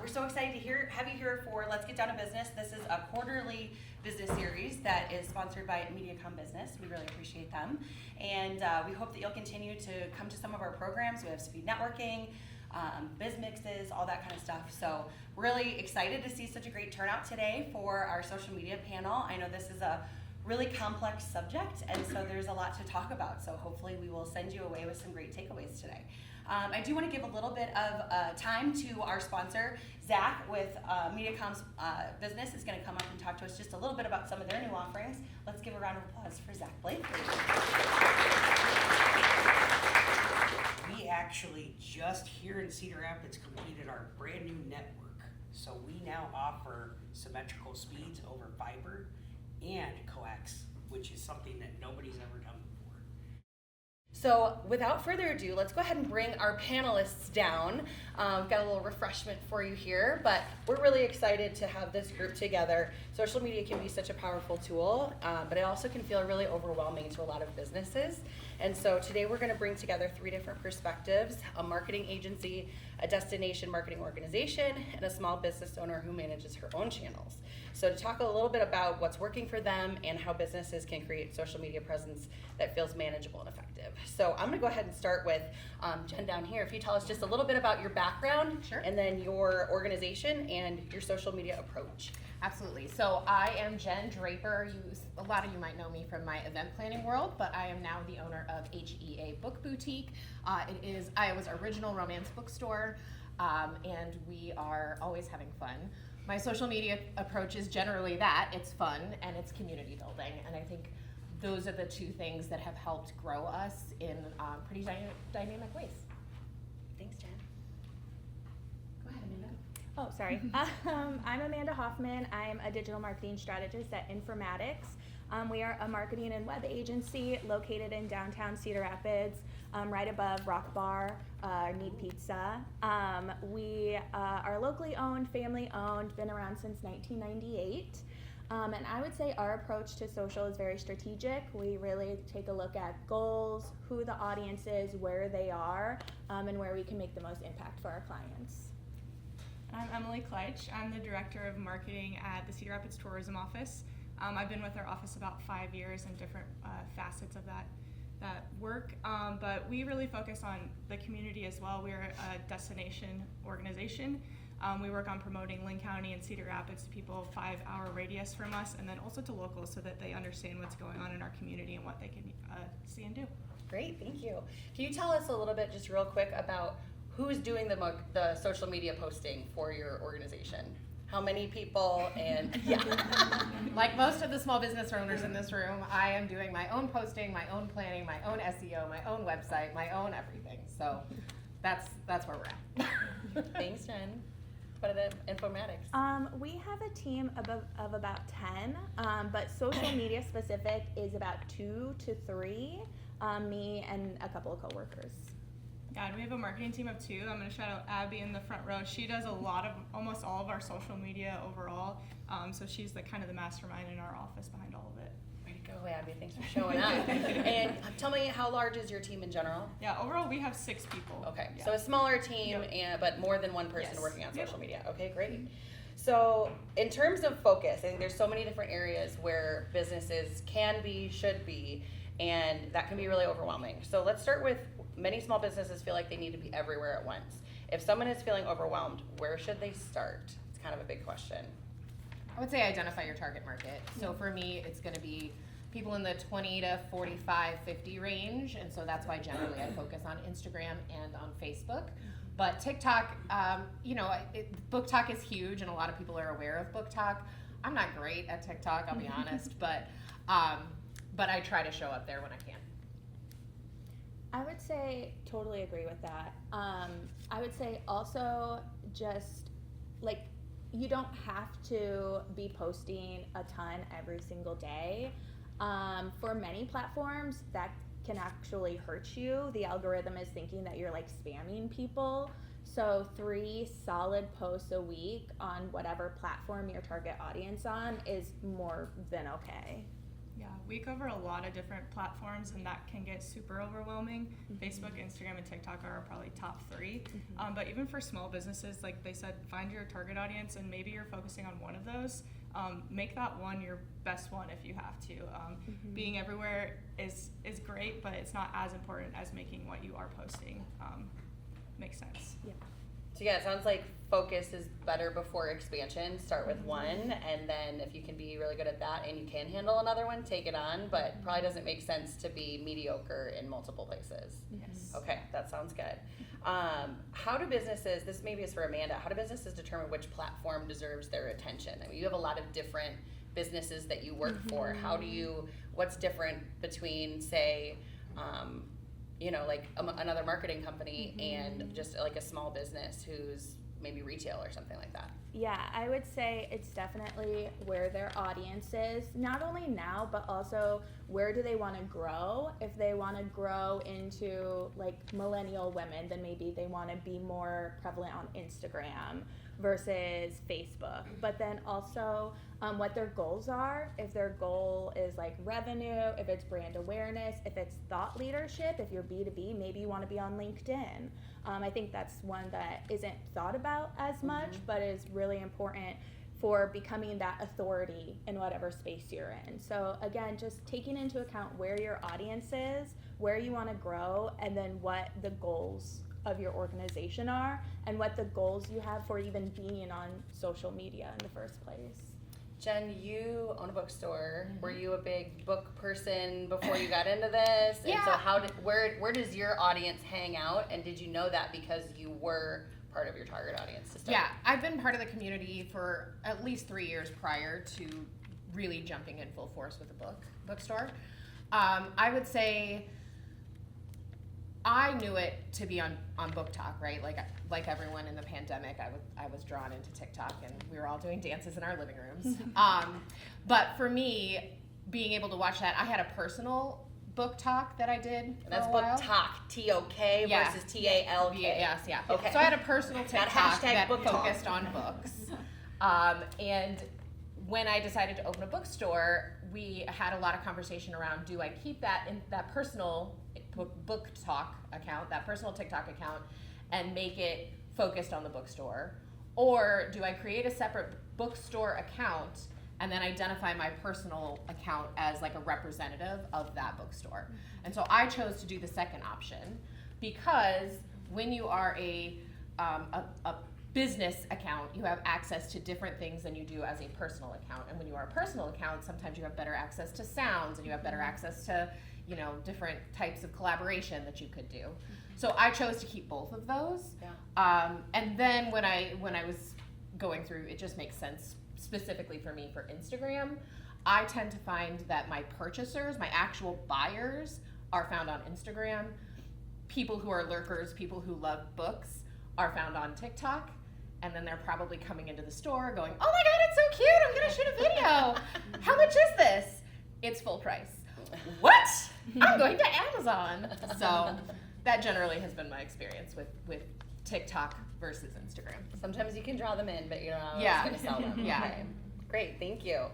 we're so excited to have you here for Let's Get Down to Business. This is a quarterly business series that is sponsored by MediaCom Business. We really appreciate them, and we hope that you'll continue to come to some of our programs. We have speed networking, biz mixes, all that kind of stuff. So really excited to see such a great turnout today for our social media panel. I know this is a really complex subject, and so there's a lot to talk about. So hopefully we will send you away with some great takeaways today. I do want to give a little bit of time to our sponsor, Zach, with MediaCom's business is going to come up and talk to us just a little bit about some of their new offerings. Let's give a round of applause for Zach Blake. We actually just here in Cedar Rapids completed our brand new network. So we now offer symmetrical speeds over fiber and coax, which is something that nobody's ever done before. So without further ado, let's go ahead and bring our panelists down. We've got a little refreshment for you here, but we're really excited to have this group together. Social media can be such a powerful tool, but it also can feel really overwhelming to a lot of businesses. And so today we're going to bring together 3 different perspectives: a marketing agency, a destination marketing organization, and a small business owner who manages her own channels. So to talk a little bit about what's working for them and how businesses can create social media presence that feels manageable and effective. So I'm going to go ahead and start with Jen down here. If you tell us just a little bit about your background, Sure. And then your organization and your social media approach. Absolutely. So I am Jen Draper. A lot of you might know me from my event planning world, but I am now the owner of HEA Book Boutique. It is Iowa's original romance bookstore, and we are always having fun. My social media approach is generally that. It's fun and it's community building, and I think those are the 2 things that have helped grow us in pretty dynamic ways. Thanks, Jen. Go ahead, Amanda. Oh, sorry. I'm Amanda Hoffman. I'm a digital marketing strategist at Informatics. We are a marketing and web agency located in downtown Cedar Rapids, right above Rock Bar, Need Pizza. We are locally owned, family owned, been around since 1998. And I would say our approach to social is very strategic. We really take a look at goals, who the audience is, where they are, and where we can make the most impact for our clients. I'm Emily Kleitch. I'm the Director of Marketing at the Cedar Rapids Tourism Office. I've been with our office about 5 years in different facets of that work, but we really focus on the community as well. We're a destination organization. We work on promoting Linn County and Cedar Rapids to people 5-hour radius from us, and then also to locals so that they understand what's going on in our community and what they can see and do. Great, thank you. Can you tell us a little bit, just real quick, about who's doing the social media posting for your organization? How many people? And yeah. Like most of the small business owners in this room, I am doing my own posting, my own planning, my own SEO, my own website, my own everything. So that's where we're at. Thanks, Jen. What are the Informatics? We have a team of about 10, but social media specific is about 2 to 3, me and a couple of coworkers. Yeah, and we have a marketing team of 2. I'm going to shout out Abby in the front row. She does almost all of our social media overall. So she's the kind of the mastermind in our office behind all of it. Way to go, Abby. Thanks for showing up. And tell me, how large is your team in general? Yeah, overall we have 6 people. Okay, Yeah. so a smaller team, Yep. but more than one person Yes. working on Yep. social media. Okay, great. So in terms of focus, I think there's so many different areas where businesses can be, should be, and that can be really overwhelming. So let's start with, many small businesses feel like they need to be everywhere at once. If someone is feeling overwhelmed, where should they start? It's kind of a big question. I would say identify your target market. So for me, it's going to be people in the 20 to 45, 50 range, and so that's why generally I focus on Instagram and on Facebook. But TikTok, Book Talk is huge, and a lot of people are aware of Book Talk. I'm not great at TikTok, I'll be honest, but I try to show up there when I can. I would say totally agree with that. I would say also just like you don't have to be posting a ton every single day. For many platforms, that can actually hurt you. The algorithm is thinking that you're like spamming people. So 3 solid posts a week on whatever platform your target audience on is more than okay. Yeah, we cover a lot of different platforms, and that can get super overwhelming. Facebook, Instagram, and TikTok are probably top 3. But even for small businesses, like they said, find your target audience, and maybe you're focusing on one of those. Make that one your best one if you have to. Being everywhere is great, but it's not as important as making what you are posting make sense. Yeah. So yeah, it sounds like focus is better before expansion. Start with one, and then if you can be really good at that and you can handle another one, take it on, but probably doesn't make sense to be mediocre in multiple places. Yes. Okay, that sounds good. How do businesses, this maybe is for Amanda, how do businesses determine which platform deserves their attention? I mean, you have a lot of different businesses that you work for. How do you, what's different between, say, like another marketing company and just like a small business who's maybe retail or something like that? Yeah, I would say it's definitely where their audience is, not only now, but also where do they want to grow. If they want to grow into like millennial women, then maybe they want to be more prevalent on Instagram versus Facebook. But then also what their goals are. If their goal is like revenue, if it's brand awareness, if it's thought leadership, if you're B2B, maybe you want to be on LinkedIn. I think that's one that isn't thought about as much, but is really important for becoming that authority in whatever space you're in. So again, just taking into account where your audience is, where you want to grow, and then what the goals of your organization are, and what the goals you have for even being on social media in the first place. Jen, you own a bookstore. Were you a big book person before you got into this? Yeah. And so where does your audience hang out? And did you know that because you were part of your target audience to start? Yeah, I've been part of the community for at least 3 years prior to really jumping in full force with the bookstore. I would say I knew it to be on Book Talk, right? Like everyone in the pandemic, I was drawn into TikTok, and we were all doing dances in our living rooms. But for me, being able to watch that, I had a personal Book Talk that I did And for that's a Book while. Talk, T-O-K Yeah. versus T-A-L-K. Yes, yeah. Okay. So I had a personal TikTok hashtag that Book Talk. focused on books. And when I decided to open a bookstore, we had a lot of conversation around, do I keep that in that personal book talk account, that personal TikTok account, and make it focused on the bookstore? Or do I create a separate bookstore account and then identify my personal account as like a representative of that bookstore? And so I chose to do the second option, because when you are a business account, you have access to different things than you do as a personal account. And when you are a personal account, sometimes you have better access to sounds, and you have better access to, different types of collaboration that you could do. So I chose to keep both of those. Yeah. And then when I was going through, it just makes sense specifically for me for Instagram. I tend to find that my purchasers, my actual buyers, are found on Instagram. People who are lurkers, people who love books, are found on TikTok. And then they're probably coming into the store going, oh my God, it's so cute, I'm gonna shoot a video. How much is this? It's full price. What? I'm going to Amazon. So that generally has been my experience with TikTok versus Instagram. Sometimes you can draw them in, but you're not always Yeah. going to sell them. Yeah. Okay. Great, thank you.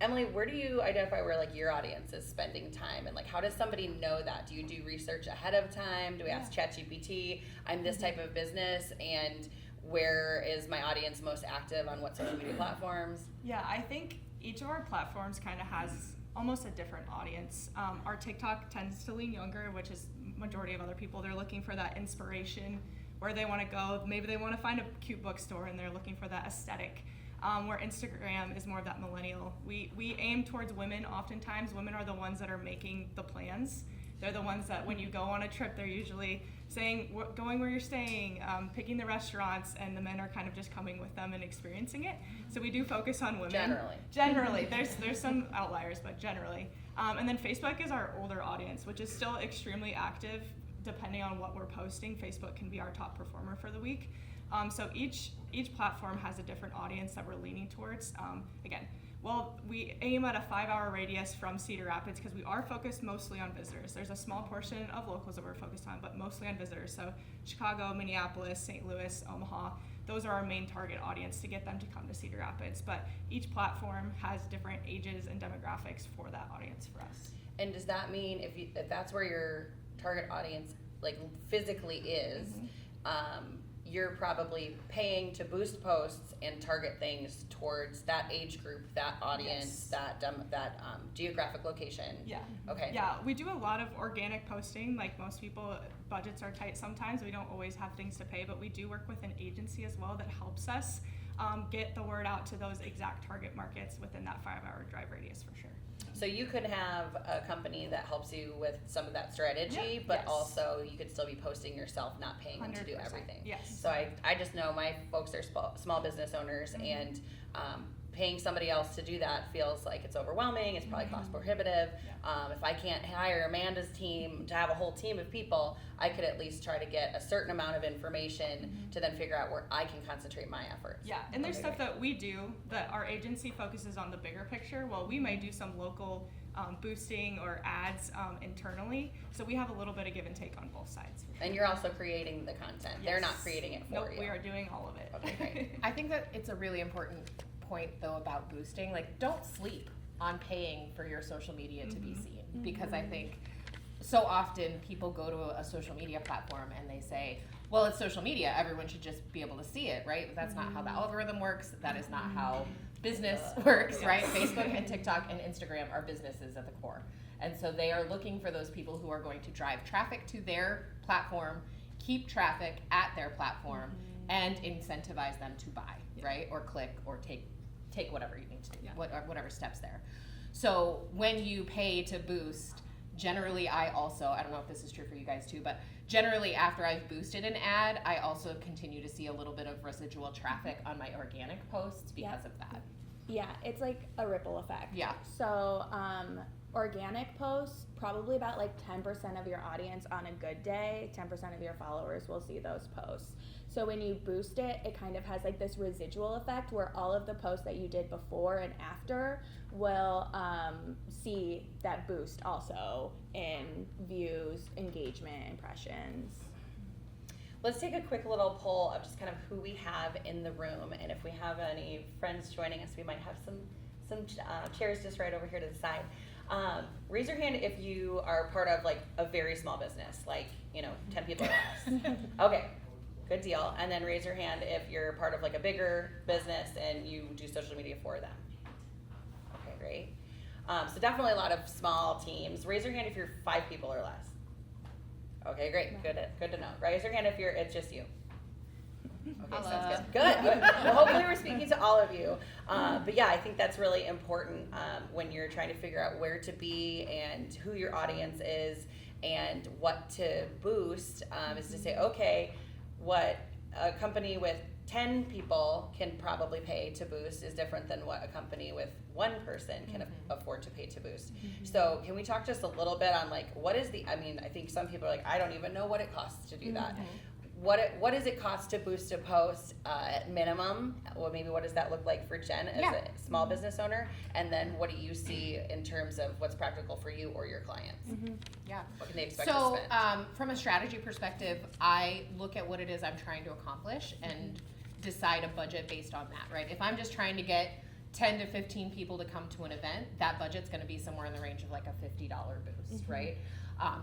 Emily, where do you identify where like your audience is spending time, and like how does somebody know that? Do you do research ahead of time? Do we ask ChatGPT, I'm this type of business, and where is my audience most active on what social media platforms? Yeah, I think each of our platforms kind of has almost a different audience. Our TikTok tends to lean younger, which is majority of other people. They're looking for that inspiration, where they want to go. Maybe they want to find a cute bookstore and they're looking for that aesthetic. Where Instagram is more of that millennial. We aim towards women. Oftentimes, women are the ones that are making the plans. They're the ones that when you go on a trip, they're usually saying, going where you're staying, picking the restaurants, and the men are kind of just coming with them and experiencing it. So we do focus on women. Generally. There's some outliers, but generally. And then Facebook is our older audience, which is still extremely active. Depending on what we're posting, Facebook can be our top performer for the week. So each platform has a different audience that we're leaning towards. We aim at a 5-hour radius from Cedar Rapids because we are focused mostly on visitors. There's a small portion of locals that we're focused on, but mostly on visitors. So Chicago, Minneapolis, St. Louis, Omaha, those are our main target audience to get them to come to Cedar Rapids. But each platform has different ages and demographics for that audience for us. And does that mean if that's where your target audience like physically is, you're probably paying to boost posts and target things towards that age group, that audience, that geographic location? Yeah. Okay. Yeah, we do a lot of organic posting. Like most people, budgets are tight sometimes. We don't always have things to pay, but we do work with an agency as well that helps us get the word out to those exact target markets within that 5-hour drive radius for sure. So you could have a company that helps you with some of that strategy, Yeah. but Yes. also you could still be posting yourself, not paying them to do 100%. everything. Yes. So I just know my folks are small business owners, and paying somebody else to do that feels like it's overwhelming. It's probably cost prohibitive. If I can't hire Amanda's team to have a whole team of people, I could at least try to get a certain amount of information to then figure out where I can concentrate my efforts. Yeah, and there's Okay, stuff great. that we do that our agency focuses on the bigger picture. Well, we may do some local boosting or ads internally. So we have a little bit of give and take on both sides. for sure. And you're also creating the content. They're not Yes. creating it for Nope, you. we are doing all of it. Okay, great. I think that it's a really important point though about boosting. Like, don't sleep on paying for your social media to be seen, because I think so often people go to a social media platform and they say, well, it's social media, everyone should just be able to see it, right? But that's not how the algorithm works. That is not how business works, right? Facebook and TikTok and Instagram are businesses at the core. And so they are looking for those people who are going to drive traffic to their platform, keep traffic at their platform, and incentivize them to buy, right? Or click or take whatever you need to do, Yeah. whatever steps there. So when you pay to boost, generally I don't know if this is true for you guys too, but generally after I've boosted an ad, I also continue to see a little bit of residual traffic on my organic posts because of that. Yeah, it's like a ripple effect. Yeah. So, organic posts, probably about like 10% of your audience on a good day, 10% of your followers will see those posts. So when you boost it, it kind of has like this residual effect where all of the posts that you did before and after will see that boost also in views, engagement, impressions. Let's take a quick little poll of just kind of who we have in the room, and if we have any friends joining us, we might have some chairs just right over here to the side. Raise your hand if you are part of like a very small business, like 10 people or less. Okay, good deal. And then raise your hand if you're part of like a bigger business and you do social media for them. Okay, great. So definitely a lot of small teams. Raise your hand if you're 5 people or less. Okay, great. Good to know. Raise your hand if it's just you. Okay, sounds good. Good. Well, hopefully we're speaking to all of you. But yeah, I think that's really important when you're trying to figure out where to be and who your audience is and what to boost, is to say, okay, what a company with 10 people can probably pay to boost is different than what a company with 1 person can afford to pay to boost. So can we talk just a little bit on like, I think some people are like, I don't even know what it costs to do that. What does it cost to boost a post at minimum? Well, maybe what does that look like for Jen as a small business owner? And then what do you see in terms of what's practical for you or your clients? Yeah. What can they expect to So spend? from a strategy perspective, I look at what it is I'm trying to accomplish and decide a budget based on that, right? If I'm just trying to get 10 to 15 people to come to an event, that budget's going to be somewhere in the range of like a $50 boost, right?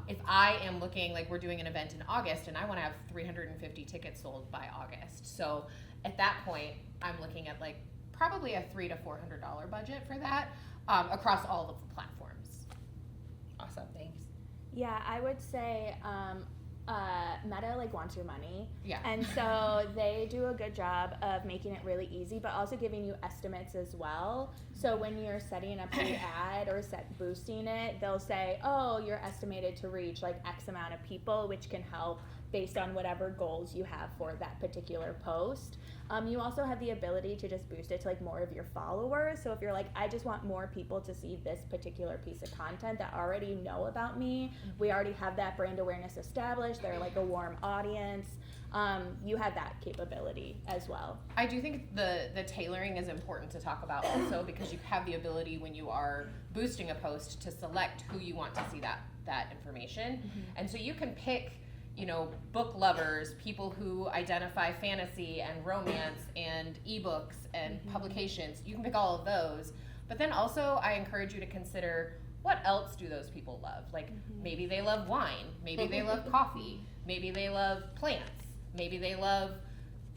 If I am looking, like we're doing an event in August and I want to have 350 tickets sold by August. So at that point, I'm looking at like probably a $300 to $400 budget for that across all of the platforms. Awesome, thanks. Yeah, I would say Meta like wants your money. Yeah. And so they do a good job of making it really easy, but also giving you estimates as well. So when you're setting up the ad or boosting it, they'll say, oh, you're estimated to reach like X amount of people, which can help based on whatever goals you have for that particular post. You also have the ability to just boost it to like more of your followers. So if you're like, I just want more people to see this particular piece of content that already know about me, we already have that brand awareness established, they're like a warm audience, you have that capability as well. I do think the tailoring is important to talk about also, because you have the ability when you are boosting a post to select who you want to see that information. And so you can pick book lovers, people who identify fantasy and romance and ebooks and publications. You can pick all of those. But then also I encourage you to consider, what else do those people love? Like maybe they love wine, maybe they love coffee, maybe they love plants, maybe they love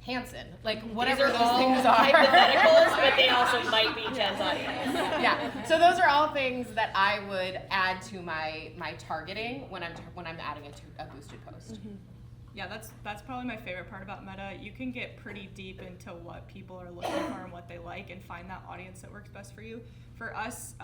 Hanson, like whatever These are those all things are. hypotheticals, but they also might be Jen's audience. Yeah, so those are all things that I would add to my targeting when I'm adding a boosted post. Yeah, that's probably my favorite part about Meta. You can get pretty deep into what people are looking for and what they like, and find that audience that works best for you. For us,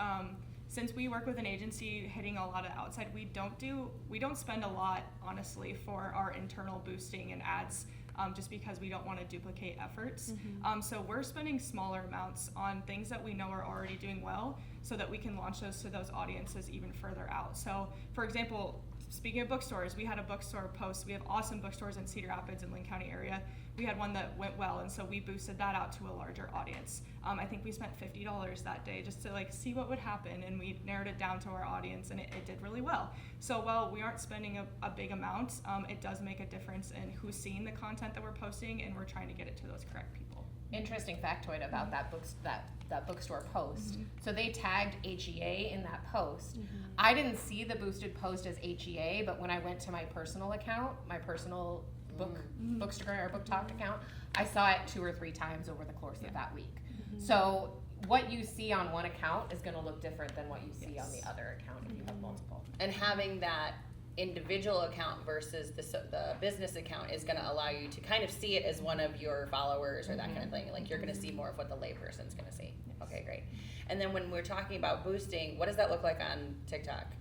since we work with an agency hitting a lot of outside, we don't spend a lot, honestly, for our internal boosting and ads. Just because we don't want to duplicate efforts. So we're spending smaller amounts on things that we know are already doing well, so that we can launch those to those audiences even further out. So for example, speaking of bookstores, we had a bookstore post. We have awesome bookstores in Cedar Rapids and Lynn County area. We had one that went well, and so we boosted that out to a larger audience. I think we spent $50 that day just to see what would happen, and we narrowed it down to our audience, and it did really well. So while we aren't spending a big amount, it does make a difference in who's seeing the content that we're posting, and we're trying to get it to those correct people. Interesting factoid about that bookstore post. So they tagged HEA in that post. I didn't see the boosted post as HEA, but when I went to my personal account, my personal Bookstagram or Book Talk account, I saw it 2 or 3 times over the course of that week. So what you see on one account is going to look different than what you see on the other account if you have multiple. And having that individual account versus the business account is going to allow you to kind of see it as one of your followers or that kind of thing. Like you're going to see more of what the layperson's going to see. Okay, great. And then when we're talking about boosting, what does that look like on TikTok?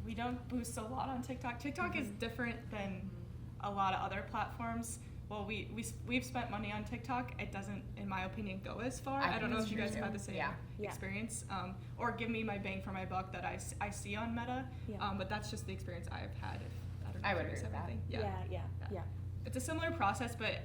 We don't boost a lot on TikTok. TikTok is different than a lot of other platforms. Well, we've spent money on TikTok. It doesn't, in my opinion, go as far. I don't know if you guys have had the same experience. Or give me my bang for my buck that I see on Meta. But that's just the experience I've had. I would agree with that. Yeah. It's a similar process, but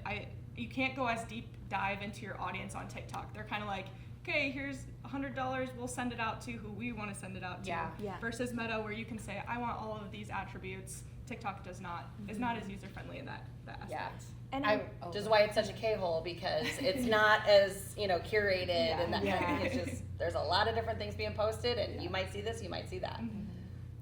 you can't go as deep dive into your audience on TikTok. They're kind of like, okay, here's $100, we'll send it out to who we want to send it out to. Versus Meta, where you can say, I want all of these attributes. TikTok is not as user friendly in that aspect. And which is why it's such a K-hole, because it's not as curated and that kind of thing. It's just there's a lot of different things being posted, and you might see this, you might see that.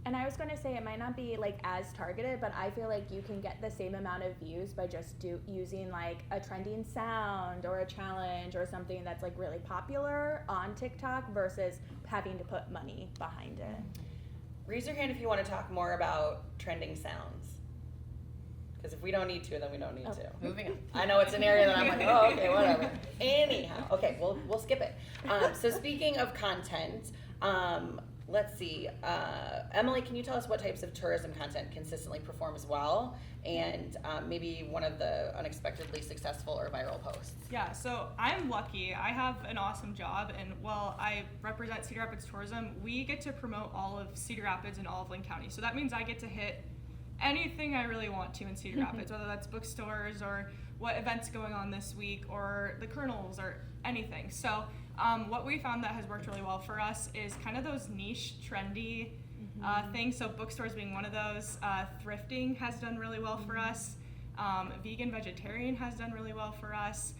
And I was going to say it might not be as targeted, but I feel like you can get the same amount of views by just using a trending sound or a challenge or something that's really popular on TikTok versus having to put money behind it. Raise your hand if you want to talk more about trending sounds. Because if we don't need to, then we don't need to. Moving on. I know it's an area that I'm like, oh, okay, whatever. Anyhow, okay, we'll skip it. So speaking of content, let's see. Emily, can you tell us what types of tourism content consistently performs well, and maybe one of the unexpectedly successful or viral posts? Yeah, so I'm lucky. I have an awesome job, and while I represent Cedar Rapids Tourism, we get to promote all of Cedar Rapids and all of Lynn County. So that means I get to hit anything I really want to in Cedar Rapids, whether that's bookstores or what events going on this week or the Kernels or anything. So what we found that has worked really well for us is kind of those niche, trendy things. So bookstores being one of those. Thrifting has done really well for us. Vegan, vegetarian has done really well for us.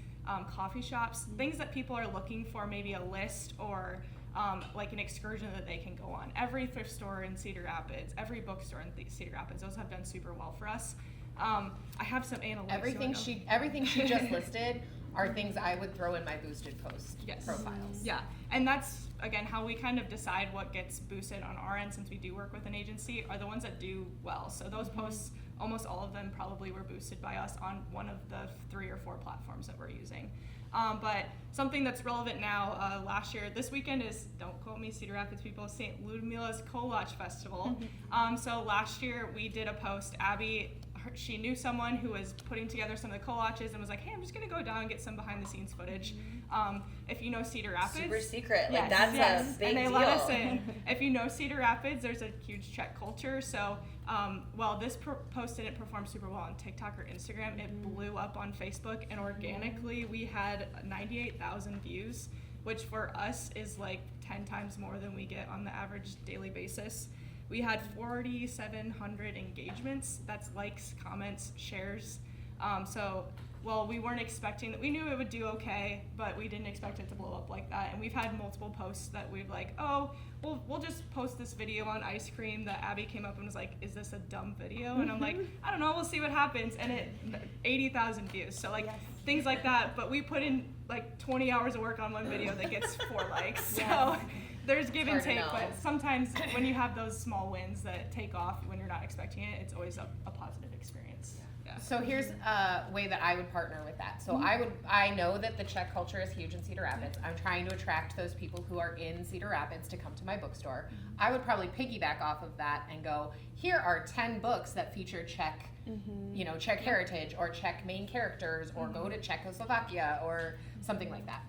Coffee shops, things that people are looking for, maybe a list or an excursion that they can go on. Every thrift store in Cedar Rapids, every bookstore in Cedar Rapids, those have done super well for us. I have some analytics. Everything she just listed are things I would throw in my boosted post profiles. Yeah, and that's, again, how we kind of decide what gets boosted on our end, since we do work with an agency, are the ones that do well. So those posts, almost all of them probably were boosted by us on one of the 3 or 4 platforms that we're using. But something that's relevant now, last year, this weekend is, don't quote me, Cedar Rapids people, St. Ludmila's Collage Festival. So last year we did a post. Abby, she knew someone who was putting together some of the collages and was like, hey, I'm just going to go down and get some behind the scenes footage. If you know Cedar Rapids. Super secret. Yes, that's a big deal. And they deal. let us in. If you know Cedar Rapids, there's a huge Czech culture. So while this post didn't perform super well on TikTok or Instagram, it blew up on Facebook. And organically, we had 98,000 views, which for us is 10 times more than we get on the average daily basis. we had 4,700 engagements. That's likes, comments, shares. We weren't expecting that. We knew it would do okay, but we didn't expect it to blow up like that. And we've had multiple posts that we've like, oh, we'll just post this video on ice cream that Abby came up and was like, is this a dumb video? And I'm like, I don't know, we'll see what happens. And it 80,000 views. So like things like that. But we put in like 20 hours of work on one video that gets 4 likes. So there's give and take, but sometimes when you have those small wins that take off when you're not expecting it, it's always a positive experience. Yeah. So here's a way that I would partner with that. So I know that the check culture is huge in Cedar Rapids. I'm trying to attract those people who are in Cedar Rapids to come to my bookstore. I would probably piggyback off of that and go, here are 10 books that feature Czech, Czech heritage or Czech main characters, or go to Czechoslovakia or something like that.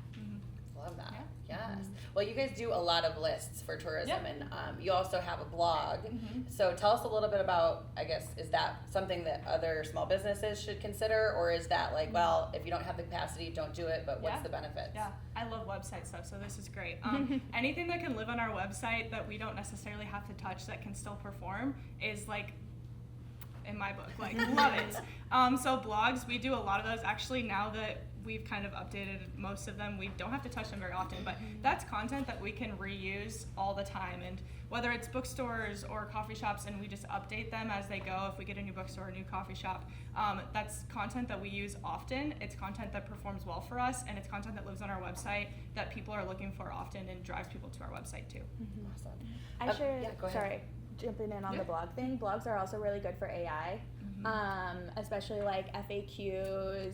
Love that. Yes. Well, you guys do a lot of lists for tourism, and you also have a blog. So tell us a little bit about, I guess, is that something that other small businesses should consider, or is that like, well, if you don't have the capacity, don't do it, but what's the benefits? Yeah, I love website stuff, so this is great. Anything that can live on our website that we don't necessarily have to touch that can still perform is like, in my book, like, love it. So blogs, we do a lot of those. Actually, now that we've kind of updated most of them, we don't have to touch them very often, but that's content that we can reuse all the time. And whether it's bookstores or coffee shops, and we just update them as they go. If we get a new bookstore or a new coffee shop, that's content that we use often. It's content that performs well for us, and it's content that lives on our website that people are looking for often and drives people to our website too. Awesome. I should, go ahead. sorry, jumping in on the blog thing. Blogs are also really good for AI, especially like FAQs,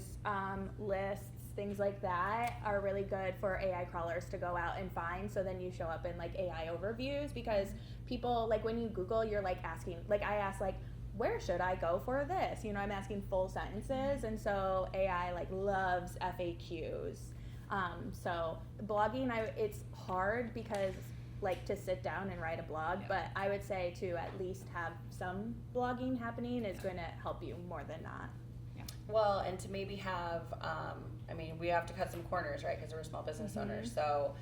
lists, things like that are really good for AI crawlers to go out and find. So then you show up in like AI overviews, because people, like when you Google, you're like asking, like I ask like, where should I go for this? I'm asking full sentences, and so AI like loves FAQs. So blogging, it's hard because like to sit down and write a blog, but I would say to at least have some blogging happening is going to help you more than not. Well, and to maybe have, we have to cut some corners, right? Because we're small business owners. So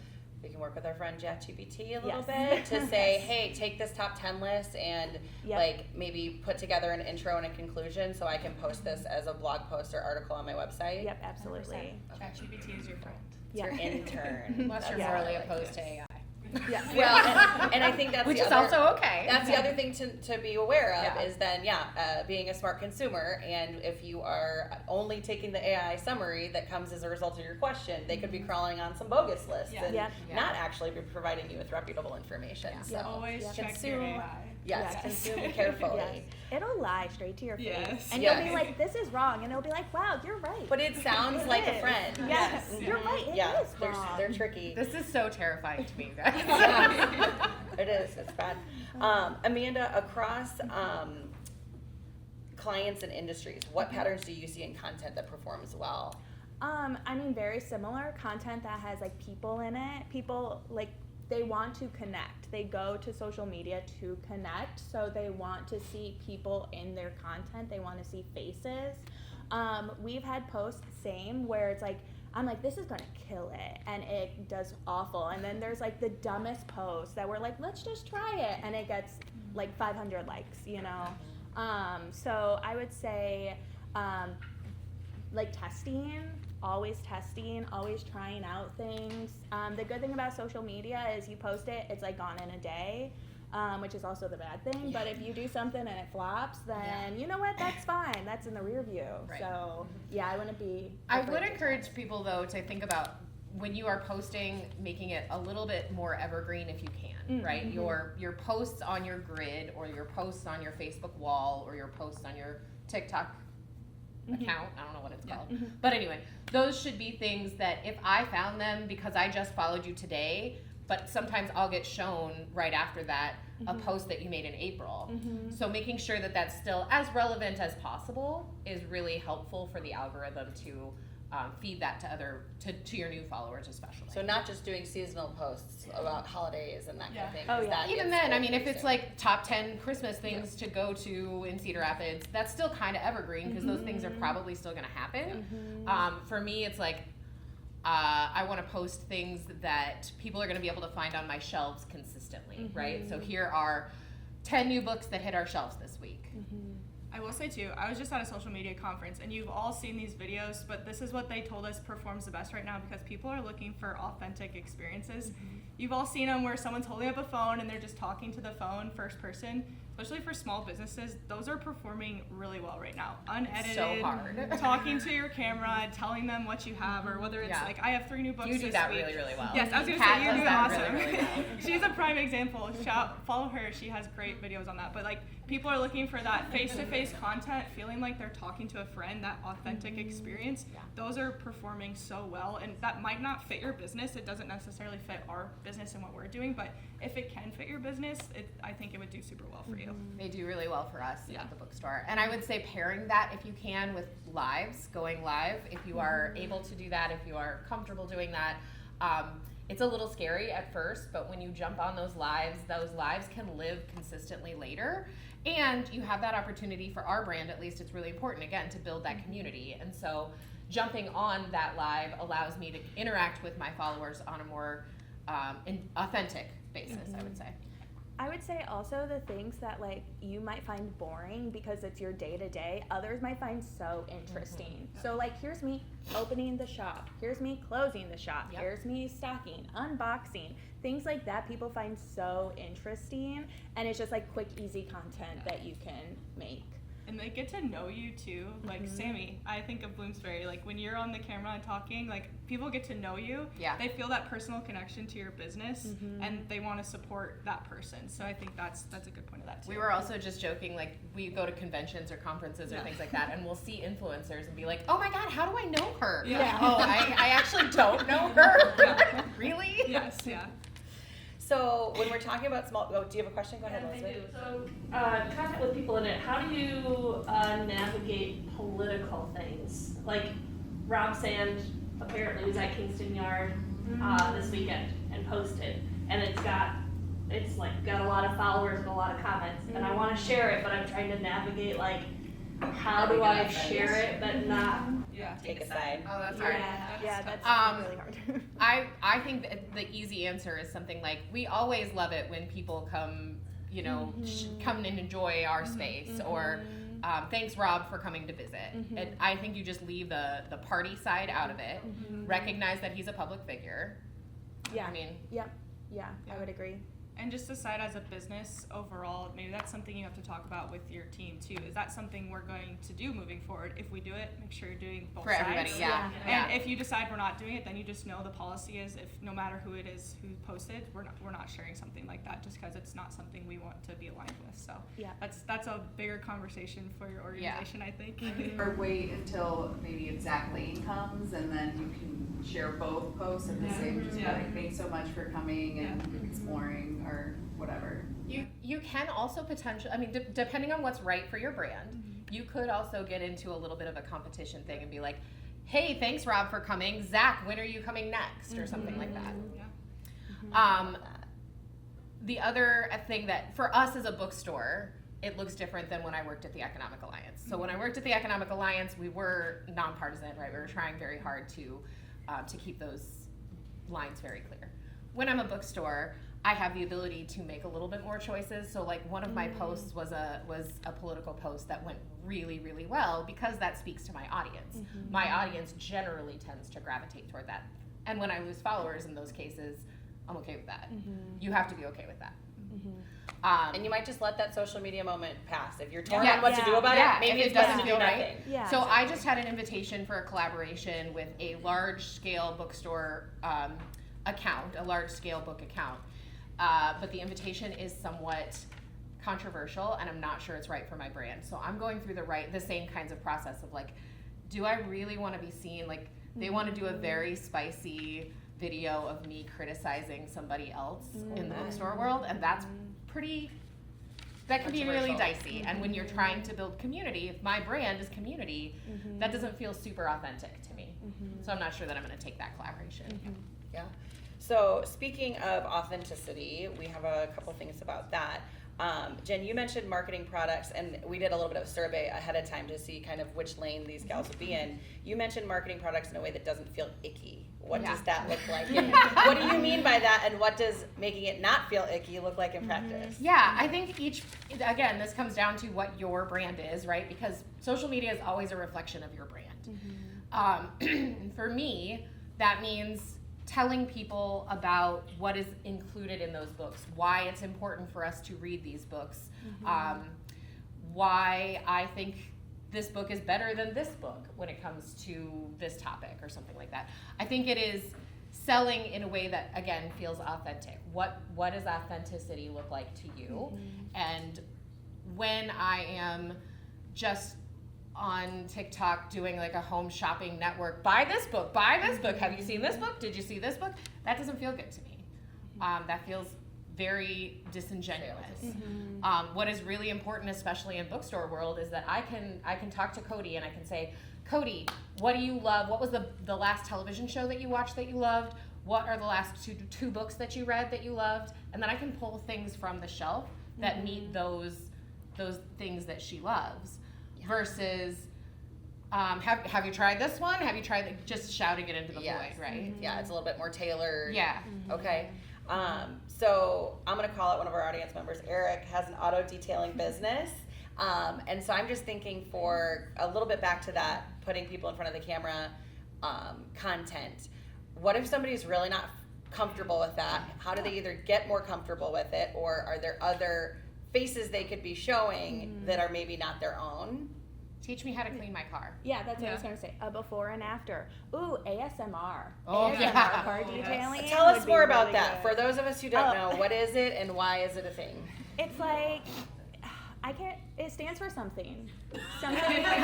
we can work with our friend ChatGPT a little bit to say, hey, take this top 10 list and like maybe put together an intro and a conclusion so I can post this as a blog post or article on my website. Yep, absolutely. ChatGPT is your friend. It's your intern. Unless you're morally opposed to AI. Well, and I think that's which the is other, also okay. That's the other thing to be aware of is then, being a smart consumer. And if you are only taking the AI summary that comes as a result of your question, they could be crawling on some bogus lists and not actually be providing you with reputable information. So always check your AI. Consume carefully. It'll lie straight to your face. And Yes. you'll be like, this is wrong. And it'll be like, wow, you're right. But it sounds like a friend. Yes, you're right. It is wrong. They're tricky. This is so terrifying to me, you guys. It is. It's bad. Amanda, across clients and industries, what patterns do you see in content that performs well? Very similar content that has like people in it. People like, they want to connect. They go to social media to connect, so they want to see people in their content. They want to see faces. We've had posts, where it's like, I'm like, this is gonna kill it, and it does awful. And then there's like the dumbest post that we're like, let's just try it, and it gets like 500 likes, So I would say, like testing, always trying out things. The good thing about social media is you post it, it's like gone in a day. Which is also the bad thing. But if you do something and it flops, then you know what? That's fine. That's in the rear view. Right. So I wouldn't be. I would encourage people though to think about when you are posting, making it a little bit more evergreen if you can, right? Your posts on your grid, or your posts on your Facebook wall, or your posts on your TikTok account. I don't know what it's called. But anyway, those should be things that if I found them because I just followed you today, but sometimes I'll get shown right after that a post that you made in April. So making sure that that's still as relevant as possible is really helpful for the algorithm to feed that to your new followers especially. So not just doing seasonal posts about holidays and that kind of thing. Oh, yeah. Even then, if it's like top 10 Christmas things to go to in Cedar Rapids, that's still kind of evergreen because those things are probably still going to happen. For me, it's like, I want to post things that people are going to be able to find on my shelves consistently, right? So here are 10 new books that hit our shelves this week. I will say too, I was just at a social media conference and you've all seen these videos, but this is what they told us performs the best right now because people are looking for authentic experiences. You've all seen them where someone's holding up a phone and they're just talking to the phone first person, especially for small businesses. Those are performing really well right now. Unedited, So hard. talking to your camera, telling them what you have, or whether it's Yeah. like, I have 3 new books You do this that week. really, really well. Yes, I was going to Kat say, you does do it that awesome. really, really well. She's a prime example. Follow her. She has great videos on that. But like, people are looking for that face-to-face content, feeling like they're talking to a friend, that authentic experience. Yeah. Those are performing so well, and that might not fit your business. It doesn't necessarily fit our business and what we're doing, but if it can fit your business, I think it would do super well for you. They do really well for us Yeah. at the bookstore. And I would say pairing that, if you can, with lives, going live, if you are able to do that, if you are comfortable doing that. It's a little scary at first, but when you jump on those lives can live consistently later. And you have that opportunity for our brand, at least it's really important, again, to build that community. And so jumping on that live allows me to interact with my followers on a more authentic basis, I would say. I would say also the things that like you might find boring because it's your day to day, others might find so interesting. So like here's me opening the shop, here's me closing the shop, Yep. here's me stocking, unboxing, things like that people find so interesting, and it's just like quick, easy content that you can make. And they get to know you too. Like Sammy, I think of Bloomsbury. Like when you're on the camera and talking, like people get to know you. Yeah. They feel that personal connection to your business, and they want to support that person. So I think that's a good point of that too. We were also just joking, like we go to conventions or conferences or things like that, and we'll see influencers and be like, "Oh my God, how do I know her? Yeah. Oh, I actually don't know her. Really? Yes. Yeah. So when we're talking about small, do you have a question? Go ahead, I Elizabeth. do. So, content with people in it, how do you navigate political things? Like, Rob Sand apparently was at Kingston Yard this weekend and posted, and it's got a lot of followers and a lot of comments, and I want to share it, but I'm trying to navigate, like, how do I share it but not? Yeah. Take a side. Oh, that's hard. Yeah, that's really hard. I think that the easy answer is something like, we always love it when people come, come and enjoy our space, or thanks Rob for coming to visit. And I think you just leave the party side out of it, recognize that he's a public figure. Yeah. I mean, Yeah, I would agree. And just decide as a business overall, maybe that's something you have to talk about with your team too. Is that something we're going to do moving forward? If we do it, make sure you're doing both for sides. everybody, yeah. And if you decide we're not doing it, then you just know the policy is, if no matter who it is who posted, we're not sharing something like that just because it's not something we want to be aligned with. So Yeah. that's a bigger conversation for your organization, I think. Or wait until maybe exact lane comes and then you can share both posts at the same, just be like, thanks so much for coming and exploring or whatever. You can also potentially, I mean, depending on what's right for your brand, you could also get into a little bit of a competition thing and be like, hey, thanks Rob for coming. Zach, when are you coming next? Or something like that. Yeah. The other thing that, for us as a bookstore, it looks different than when I worked at the Economic Alliance. So when I worked at the Economic Alliance, we were nonpartisan, right? We were trying very hard to keep those lines very clear. When I'm a bookstore, I have the ability to make a little bit more choices. So like one of my posts was a political post that went really, really well because that speaks to my audience. My audience generally tends to gravitate toward that. And when I lose followers in those cases, I'm okay with that. You have to be okay with that. And you might just let that social media moment pass. If you're torn Yeah. on what to do about Yeah, it, maybe if it's it best doesn't to do feel nothing. right. Yeah. So I just had an invitation for a collaboration with a large-scale bookstore account, a large-scale book account. But the invitation is somewhat controversial, and I'm not sure it's right for my brand. So I'm going through the same kinds of process of like, do I really want to be seen? Like, they want to do a very spicy video of me criticizing somebody else in the bookstore world, and that can be really Controversial. dicey. And when you're trying to build community, if my brand is community, that doesn't feel super authentic to me. So I'm not sure that I'm going to take that collaboration. Yeah. So speaking of authenticity, we have a couple things about that. Jen, you mentioned marketing products, and we did a little bit of a survey ahead of time to see kind of which lane these gals would be in. You mentioned marketing products in a way that doesn't feel icky. What does that look like? And what do you mean by that, and what does making it not feel icky look like in practice? Yeah, I think again, this comes down to what your brand is, right? Because social media is always a reflection of your brand. For me, that means telling people about what is included in those books, why it's important for us to read these books, why I think this book is better than this book when it comes to this topic or something like that. I think it is selling in a way that, again, feels authentic. What does authenticity look like to you? And when I am just on TikTok doing like a home shopping network, buy this book, have you seen this book, did you see this book? That doesn't feel good to me. That feels very disingenuous. What is really important, especially in bookstore world, is that I can talk to Cody and I can say, Cody, what do you love? What was the last television show that you watched that you loved? What are the last two books that you read that you loved? And then I can pull things from the shelf that meet those things that she loves. Versus, have you tried this one? Have you tried just shouting it into the void, right? Yeah, it's a little bit more tailored. Yeah. Okay. So I'm gonna call out one of our audience members. Eric has an auto detailing business. And so I'm just thinking for a little bit back to that, putting people in front of the camera, content. What if somebody's really not comfortable with that? How do they either get more comfortable with it, or are there other faces they could be showing that are maybe not their own? Teach me how to clean my car. Yeah, that's what I was going to say. A before and after. Ooh, ASMR. Oh, ASMR yeah. car detailing. Tell us would be more about really that. good. For those of us who don't know, what is it and why is it a thing? It's like, it stands for something. Something. Anybody?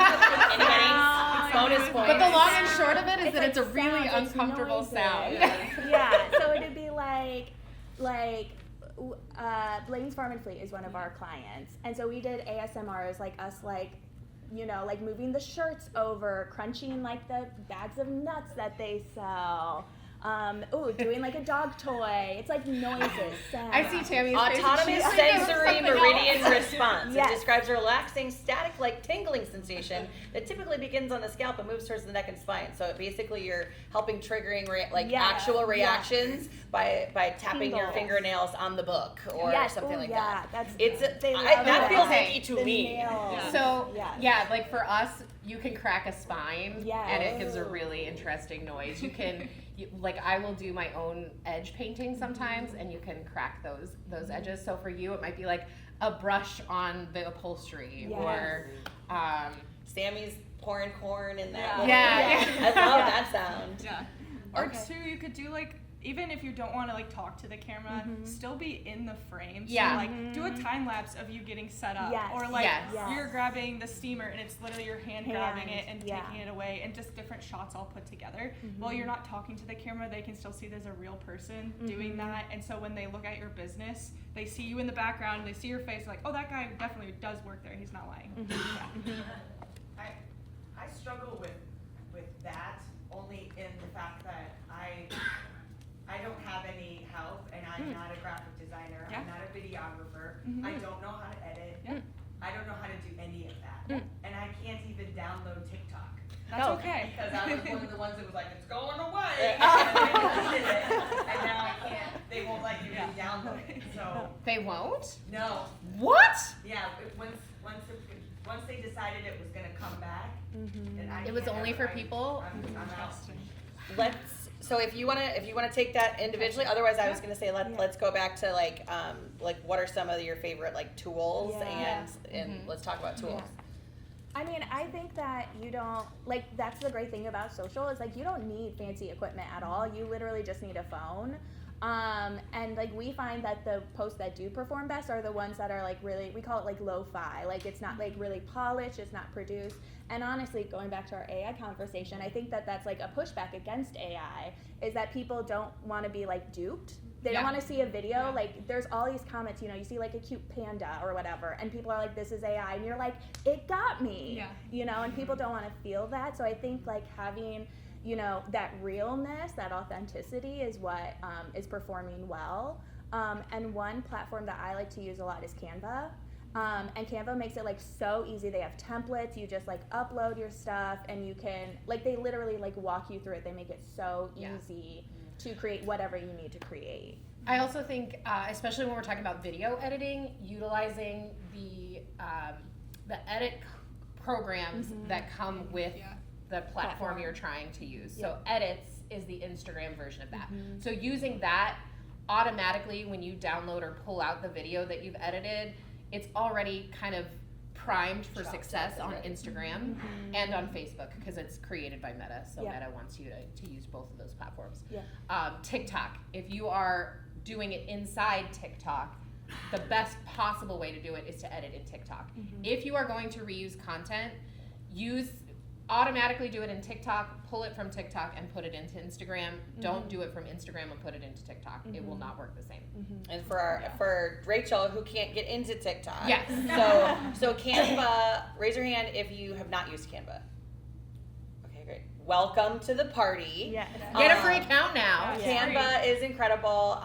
Bonus points. But the long and short of it is that like it's a really sounds, it's uncomfortable noises. sound. Yeah, so it'd be like Blaine's Farm and Fleet is one of our clients, and so we did ASMR. It was like us, like, you know, like moving the shirts over, crunching like the bags of nuts that they sell. Doing like a dog toy. It's like noises, sounds. I see Tammy's face. Autonomous She's thinking of sensory something meridian else. response. Yes. It describes a relaxing, static-like tingling sensation that typically begins on the scalp and moves towards the neck and spine. So basically, you're helping triggering actual reactions by tapping your Tingles. fingernails on the book or something like that. That's That love feels that. icky to The me. nails. So, Yes. yeah, like for us, you can crack a spine and it gives a Yes. really interesting noise. You can, like I will do my own edge painting sometimes and you can crack those edges. So for you, it might be like a brush on the upholstery Yes. or, Sammy's pouring corn in that. Yeah. I love that sound. Yeah. Or Okay. two, you could do like, even if you don't want to like talk to the camera, still be in the frame. So Yeah. like do a time lapse of you getting set up, Yes. or like Yes. you're grabbing the steamer and it's literally your hand grabbing it and yeah. taking it away, and just different shots all put together. While you're not talking to the camera, they can still see there's a real person doing that, and so when they look at your business, they see you in the background, they see your face, like, oh, that guy definitely does work there. He's not lying. I struggle with that only in the fact that I don't have any help, and I'm not a graphic designer. Yeah. I'm not a videographer. I don't know how to edit. Yeah. I don't know how to do any of that, and I can't even download TikTok That's okay. because I was one of the ones that was like, it's going away, and I deleted it, and now I can't. They won't let you re-download it. So they won't? no, What? yeah. Once they decided it was gonna come back, and I It was can't only ever- for people? I'm out. So if you wanna take that individually, otherwise I was gonna say let's go back to like what are some of your favorite like tools Yeah. and let's talk about tools. I mean, I think that you don't, like, that's the great thing about social is, like, you don't need fancy equipment at all. You literally just need a phone. And, like, we find that the posts that do perform best are the ones that are, like, really, we call it, like, lo-fi. Like, it's not, like, really polished, it's not produced. And honestly, going back to our AI conversation, I think that that's, like, a pushback against AI, is that people don't want to be, like, duped. They don't Yeah. want to see a video, like, there's all these comments, you know, you see, like, a cute panda or whatever, and people are like, this is AI, and you're like, it got me, Yeah. you know, and people don't want to feel that, so I think, like, having, you know, that realness, that authenticity is what is performing well, And one platform that I like to use a lot is Canva. And Canva makes it like so easy. They have templates. You just like upload your stuff, and you can like they literally like walk you through it. They make it so easy to create whatever you need to create. I also think, especially when we're talking about video editing, utilizing the edit programs that come with the platform you're trying to use. So Edits is the Instagram version of that. So using that automatically when you download or pull out the video that you've edited, it's already kind of primed for success on Instagram and on Facebook because it's created by Meta. So Meta wants you to use both of those platforms. TikTok, if you are doing it inside TikTok, the best possible way to do it is to edit in TikTok. If you are going to reuse content, automatically do it in TikTok, pull it from TikTok and put it into Instagram. Don't do it from Instagram and put it into TikTok. It will not work the same. And for Rachel, who can't get into TikTok, Yes. so Canva, raise your hand if you have not used Canva. Okay, great. Welcome to the party. Yes. Get a free account now. Canva is incredible.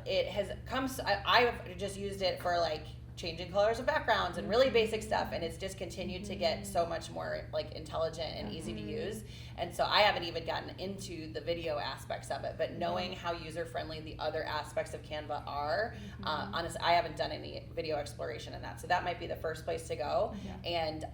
It has come. I've just used it for like changing colors of backgrounds and really basic stuff, and it's just continued to get so much more like intelligent and easy to use. And so I haven't even gotten into the video aspects of it, but knowing how user friendly the other aspects of Canva are, honestly, I haven't done any video exploration in that, so that might be the first place to go. And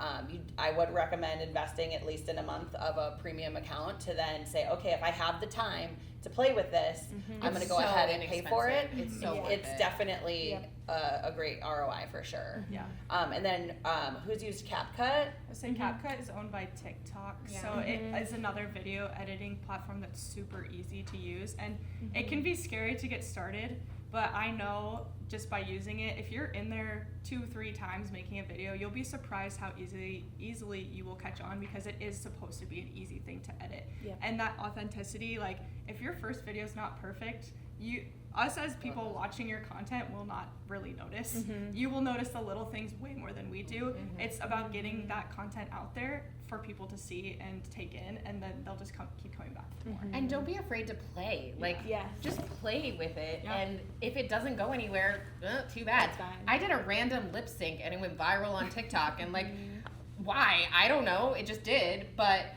I would recommend investing at least in a month of a premium account to then say, okay, if I have the time to play with this, I'm going to go ahead and pay for it. It's so worth It's it. definitely a great ROI for sure. And then who's used CapCut? I say CapCut is owned by TikTok, so it is another video editing platform that's super easy to use, and it can be scary to get started, but I know just by using it, if you're in there 2-3 times making a video, you'll be surprised how easily you will catch on, because it is supposed to be an easy thing to edit. And that authenticity, like if your first video is not perfect, us as people watching your content will not really notice. You will notice the little things way more than we do. It's about getting that content out there for people to see and take in, and then they'll just keep coming back for more. And don't be afraid to play. Like, Yes. just play with it. And if it doesn't go anywhere, too bad. I did a random lip sync and it went viral on TikTok. And like, why? I don't know. It just did. But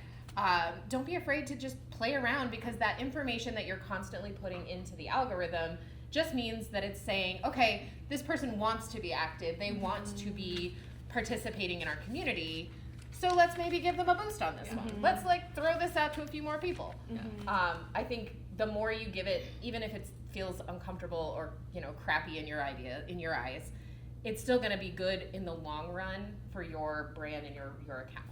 don't be afraid to just play around, because that information that you're constantly putting into the algorithm just means that it's saying, okay, this person wants to be active. They want to be participating in our community. So let's maybe give them a boost on this one. Let's like throw this out to a few more people. I think the more you give it, even if it feels uncomfortable or crappy in your eyes, it's still going to be good in the long run for your brand and your account.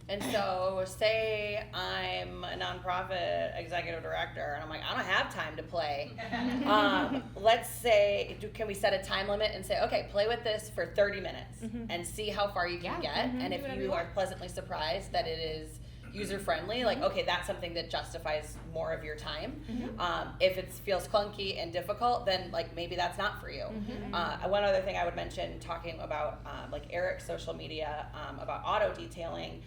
And so say I'm a nonprofit executive director and I'm like, I don't have time to play. Let's say, can we set a time limit and say, okay, play with this for 30 minutes and see how far you can get. And if you are pleasantly surprised that it is user friendly, like, okay, that's something that justifies more of your time. If it feels clunky and difficult, then like maybe that's not for you. One other thing I would mention, talking about like Eric's social media, about auto detailing,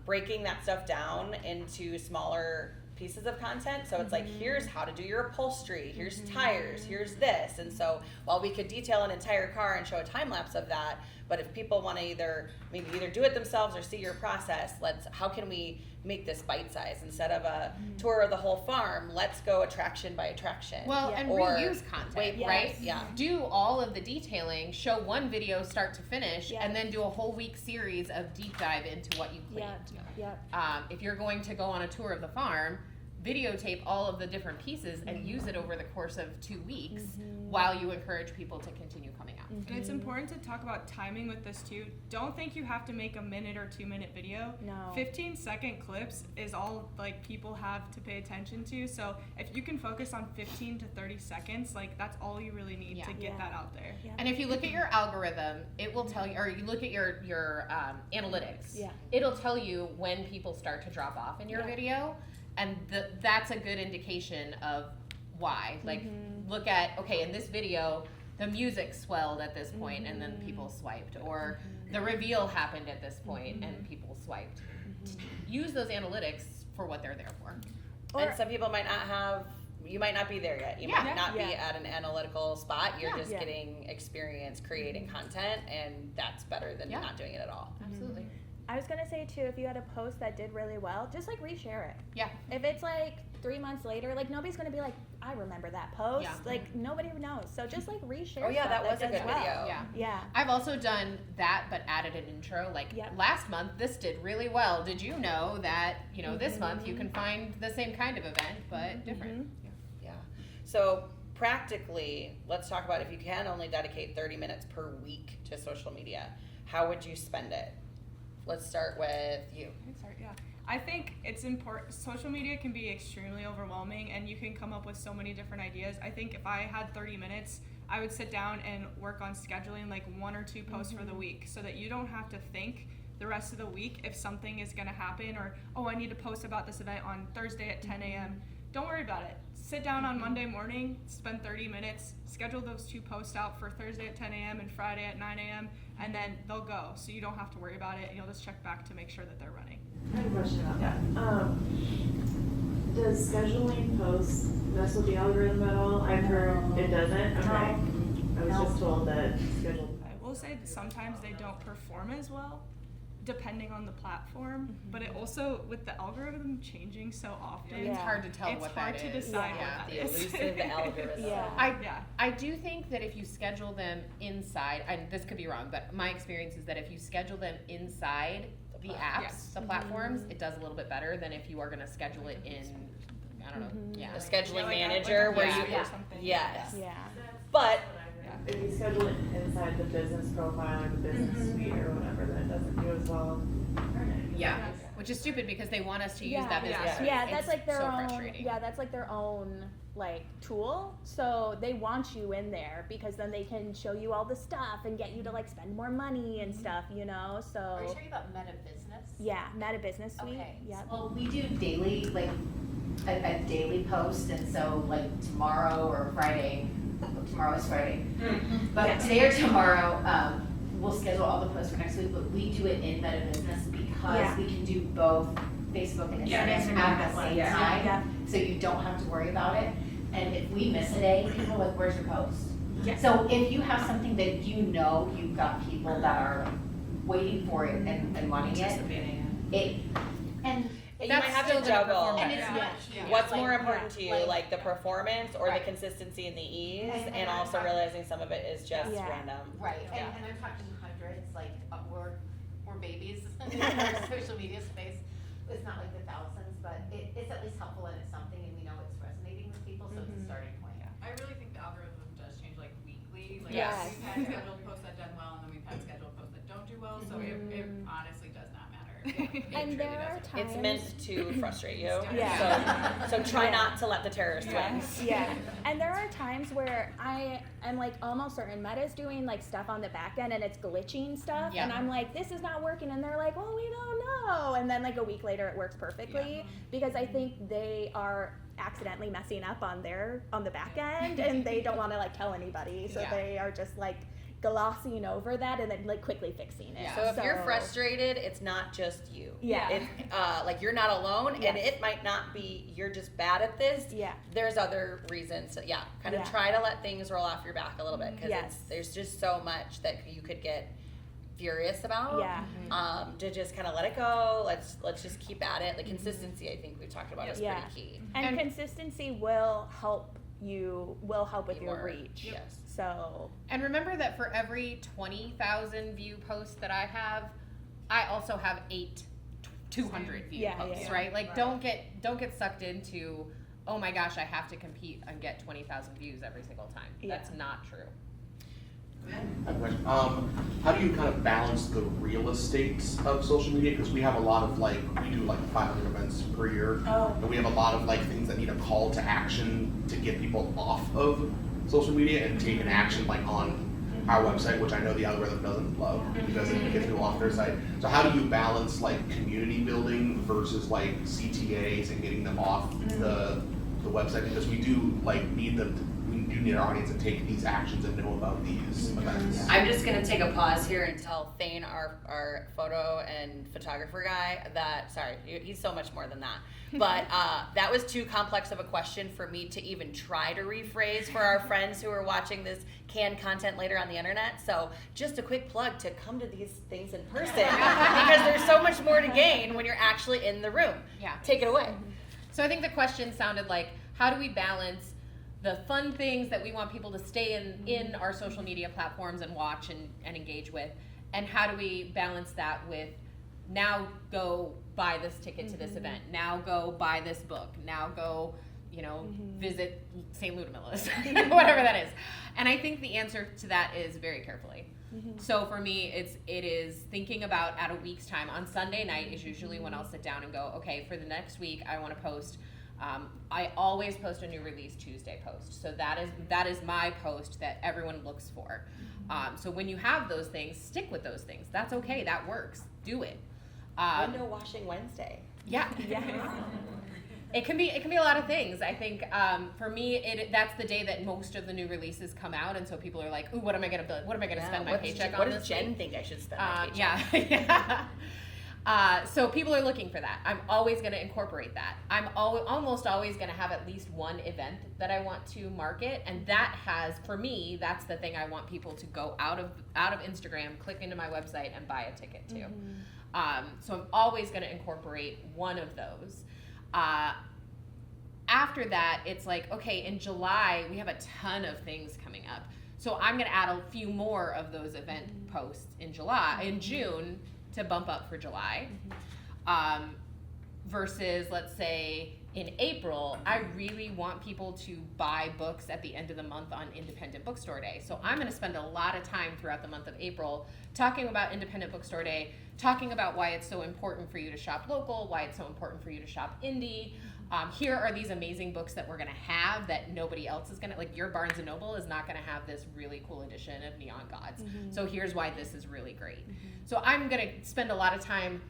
breaking that stuff down into smaller pieces of content. So it's like, here's how to do your upholstery, here's tires, here's this. And so while we could detail an entire car and show a time lapse of that, but if people want to either do it themselves or see your process, how can we make this bite size instead of a tour of the whole farm? Let's go attraction by attraction. Well, and reuse content, right? Yeah. Do all of the detailing, show one video start to finish, and then do a whole week series of deep dive into what you cleaned. If you're going to go on a tour of the farm, videotape all of the different pieces and use it over the course of 2 weeks while you encourage people to continue coming out. And it's important to talk about timing with this too. Don't think you have to make a 1 or 2 minute video. No. 15-second clips is all like people have to pay attention to. So if you can focus on 15 to 30 seconds, like that's all you really need to get that out there. And if you look at your algorithm, it will tell you, or you look at your analytics, it'll tell you when people start to drop off in your video. And that's a good indication of why. Like, look at, okay, in this video, the music swelled at this point and then people swiped. Or the reveal happened at this point and people swiped. Use those analytics for what they're there for. And some people might not have you might not be there yet. You Yeah. might not be Yeah. at an analytical spot. You're Yeah. just Yeah. getting experience creating content, and that's better than Yeah. not doing it at all. Absolutely. I was gonna say too, if you had a post that did really well, just like reshare it. Yeah. If it's like 3 months later, like nobody's gonna be like, I remember that post. Yeah. Like nobody knows. So just like reshare. Oh yeah, stuff that was a does good well. video. Yeah. Yeah. I've also done that, but added an intro. Like Yep. last month, this did really well. Did you know that, this month you can find the same kind of event, but different? Yeah. So practically, let's talk about if you can only dedicate 30 minutes per week to social media, how would you spend it? Let's start with you. Sorry, yeah. I think it's important. Social media can be extremely overwhelming, and you can come up with so many different ideas. I think if I had 30 minutes, I would sit down and work on scheduling like 1 or 2 posts for the week, so that you don't have to think the rest of the week if something is going to happen, or, oh, I need to post about this event on Thursday at 10 a.m. Don't worry about it. Sit down on Monday morning, spend 30 minutes, schedule those 2 posts out for Thursday at 10 a.m. and Friday at 9 a.m., and then they'll go. So you don't have to worry about it, and you'll just check back to make sure that they're running. I have a question about that. Does scheduling posts mess with the algorithm at all? I've heard it doesn't. Okay. I was just told that scheduled. I will say that sometimes they don't perform as well, depending on the platform, but it also, with the algorithm changing so often, It's hard to tell it's what hard that to is. decide Yeah. what that The is. elusive algorithm. Yeah. Yeah. I do think that if you schedule them inside, and this could be wrong, but my experience is that if you schedule them inside the apps, Yes. the platforms, it does a little bit better than if you are going to schedule it in, I don't know, yeah. A scheduling Like a- manager like a where Slack you, or something. yes. Yeah. But If you schedule it inside the business profile or the business suite or whatever, then it doesn't do as well. Yeah, which is stupid because they want us to use Yeah. that business. Yeah. suite. Yeah, It's that's like their so own. frustrating. Yeah, that's like their own like tool. So they want you in there because then they can show you all the stuff and get you to like spend more money and stuff. So. Are you talking about Meta Business? Yeah, Meta Business Suite. Okay. Yep. Well, we do daily, like a daily post, and so like tomorrow or Friday, tomorrow is Friday. But Yeah. today or tomorrow, we'll schedule all the posts for next week, but we do it in Meta Business because Yeah. we can do both Facebook and Yeah, Instagram at the same yeah. time. Yeah. So you don't have to worry about it. And if we miss a day, people are like, where's your post? Yeah. So if you have something that you've got people that are waiting for it and wanting it, and you might That's have still to gonna juggle. perform and it's better. not. What's like- more important to you, like the yeah. performance or Right. the consistency and the ease, And and I'm also talking- realizing some of it is just Yeah. random. Right, Yeah. and I'm talking hundreds, like, we're babies in our social media space. It's not like the thousands, but it's at least helpful and it's something, and we know it's resonating with people, so it's a starting point. I really think the algorithm does change like weekly. Like Yes. we've had scheduled posts that done well, and then we've had scheduled posts that don't do well. So it honestly does not matter. It And truly there are doesn't. times. It's meant to frustrate you. Yeah. So try Yeah. not to let the terrorist win. Yeah, and there are times where I am like almost certain Meta's doing like stuff on the back end and it's glitching stuff, Yeah. and I'm like, this is not working, and they're like, well, we don't know, and then like a week later it works perfectly because I think they are accidentally messing up on the back end and they don't want to like tell anybody, so Yeah. they are just like glossing over that and then like quickly fixing it. Yeah. So if you're frustrated, it's not just you. Yeah. It's like you're not alone, and Yes. it might not be you're just bad at this. Yeah. There's other reasons. To, kind of Yeah. try to let things roll off your back a little bit because Yes. there's just so much that you could get furious about. Yeah. To just kind of let it go. Let's just keep at it. The consistency, I think we've talked about, is Yeah. pretty key. And consistency will help with Be your more- reach. Yes. So And remember that for every 20,000 view post that I have, I also have 200 view Yeah, posts, yeah. right? Like don't get sucked into, oh my gosh, I have to compete and get 20,000 views every single time. Yeah. That's not true. I have a question. How do you kind of balance the real estate of social media? Because we have a lot of we do 500 events per year. And we have a lot of things that need a call to action to get people off of social media and take an action on our website, which I know the algorithm doesn't love because it gets people off their site. So how do you balance community building versus CTAs and getting them off the website because we do like need our audience to take these actions and know about these events. I'm just gonna take a pause here and tell Thane, our photo and photographer guy, that, sorry, he's so much more than that. But that was too complex of a question for me to even try to rephrase for our friends who are watching this canned content later on the internet. So just a quick plug to come to these things in person because there's so much more to gain when you're actually in the room. Yeah. Take it away. So I think the question sounded like, how do we balance the fun things that we want people to stay in our social media platforms and watch and engage with, and how do we balance that with now go buy this ticket to this event, now go buy this book, now go, visit St. Ludmilla's, whatever that is. And I think the answer to that is very carefully. So for me, it is thinking about at a week's time. On Sunday night is usually when I'll sit down and go, okay, for the next week, I want to post. I always post a new release Tuesday post. So that is my post that everyone looks for. So when you have those things, stick with those things. That's okay. That works. Do it. Window washing Wednesday. Yeah. It can be a lot of things. I think for me, that's the day that most of the new releases come out, and so people are like, "Ooh, what am I gonna spend my paycheck on?" What does Jen think I should spend my paycheck? Yeah. So people are looking for that. I'm always gonna incorporate that. I'm almost always gonna have at least one event that I want to market, and that has, for me, that's the thing I want people to go out of Instagram, click into my website, and buy a ticket to. So I'm always gonna incorporate one of those. After that, it's like, okay, in July, we have a ton of things coming up. So I'm going to add a few more of those event posts in June to bump up for July. Versus, let's say, in April, I really want people to buy books at the end of the month on Independent Bookstore Day. So I'm going to spend a lot of time throughout the month of April talking about Independent Bookstore Day, talking about why it's so important for you to shop local, why it's so important for you to shop indie. Here are these amazing books that we're going to have that nobody else is going to, like your Barnes & Noble is not going to have this really cool edition of Neon Gods. So here's why this is really great. So I'm going to spend a lot of time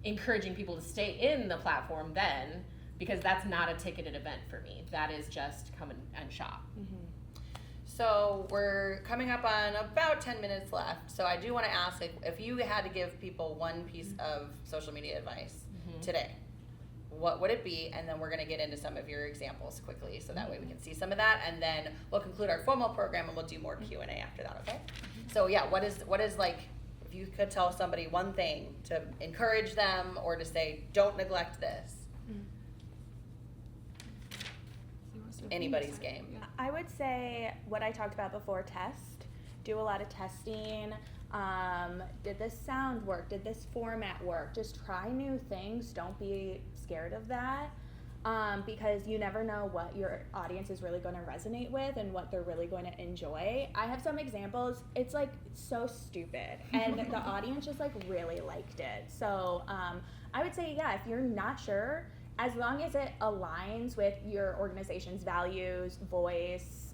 encouraging people to stay in the platform then, because that's not a ticketed event for me. That is just come and shop. So we're coming up on about 10 minutes left. So I do want to ask, if you had to give people one piece of social media advice today, what would it be? And then we're going to get into some of your examples quickly, so that way we can see some of that, and then we'll conclude our formal program and we'll do more Q&A after that. Okay? So yeah, what is like, if you could tell somebody one thing to encourage them or to say, don't neglect this. Anybody's game. I would say what I talked about before, test. Do a lot of testing. Did this sound work? Did this format work? Just try new things. Don't be scared of that, because you never know what your audience is really going to resonate with and what they're really going to enjoy. I have some examples. It's like so stupid, and the audience just like really liked it. So I would say, yeah, if you're not sure, as long as it aligns with your organization's values, voice,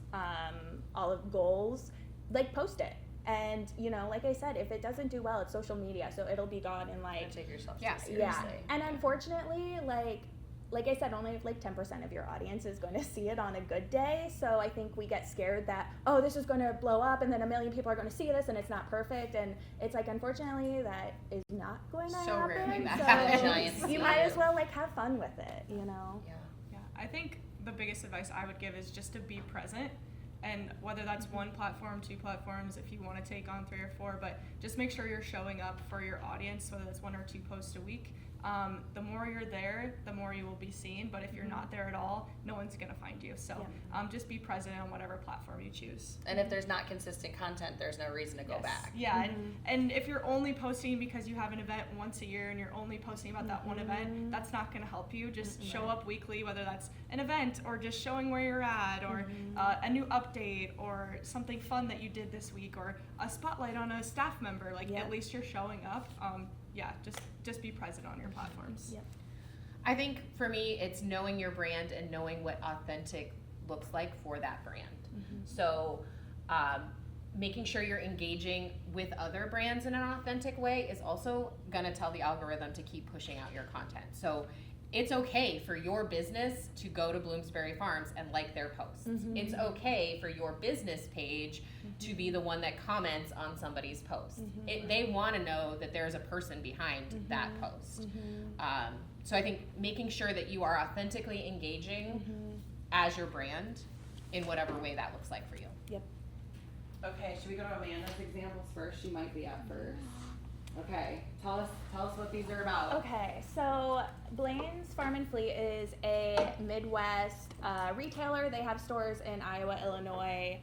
all of goals, like post it. And like I said, if it doesn't do well, it's social media, so it'll be gone in like. Take yourself Yeah. too seriously. And unfortunately, like I said, only like 10% of your audience is going to see it on a good day. So I think we get scared that, oh, this is going to blow up and then 1 million people are going to see this and it's not perfect. And it's like, unfortunately, that is not going to So happen. rarely that So happens. Giant you might as well like have fun with it, Yeah. Yeah, I think the biggest advice I would give is just to be present. And whether that's one platform, 2 platforms, if you want to take on 3 or 4, but just make sure you're showing up for your audience, whether that's 1 or 2 posts a week. The more you're there, the more you will be seen. But if you're not there at all, no one's going to find you. So just be present on whatever platform you choose. And if there's not consistent content, there's no reason to go back. Yeah, and if you're only posting because you have an event once a year and you're only posting about that one event, that's not going to help you. Just show up weekly, whether that's an event or just showing where you're at, or a new update or something fun that you did this week, or a spotlight on a staff member. Like at least you're showing up. Just be present on your platforms. Yep. I think for me, it's knowing your brand and knowing what authentic looks like for that brand. So making sure you're engaging with other brands in an authentic way is also going to tell the algorithm to keep pushing out your content. So it's okay for your business to go to Bloomsbury Farms and like their posts. It's okay for your business page to be the one that comments on somebody's post. They want to know that there's a person behind that post. So I think making sure that you are authentically engaging as your brand in whatever way that looks like for you. Yep. Okay, should we go to Amanda's examples first? She might be up first. Okay, tell us what these are about. Okay, so Blaine's Farm and Fleet is a Midwest retailer. They have stores in Iowa, Illinois,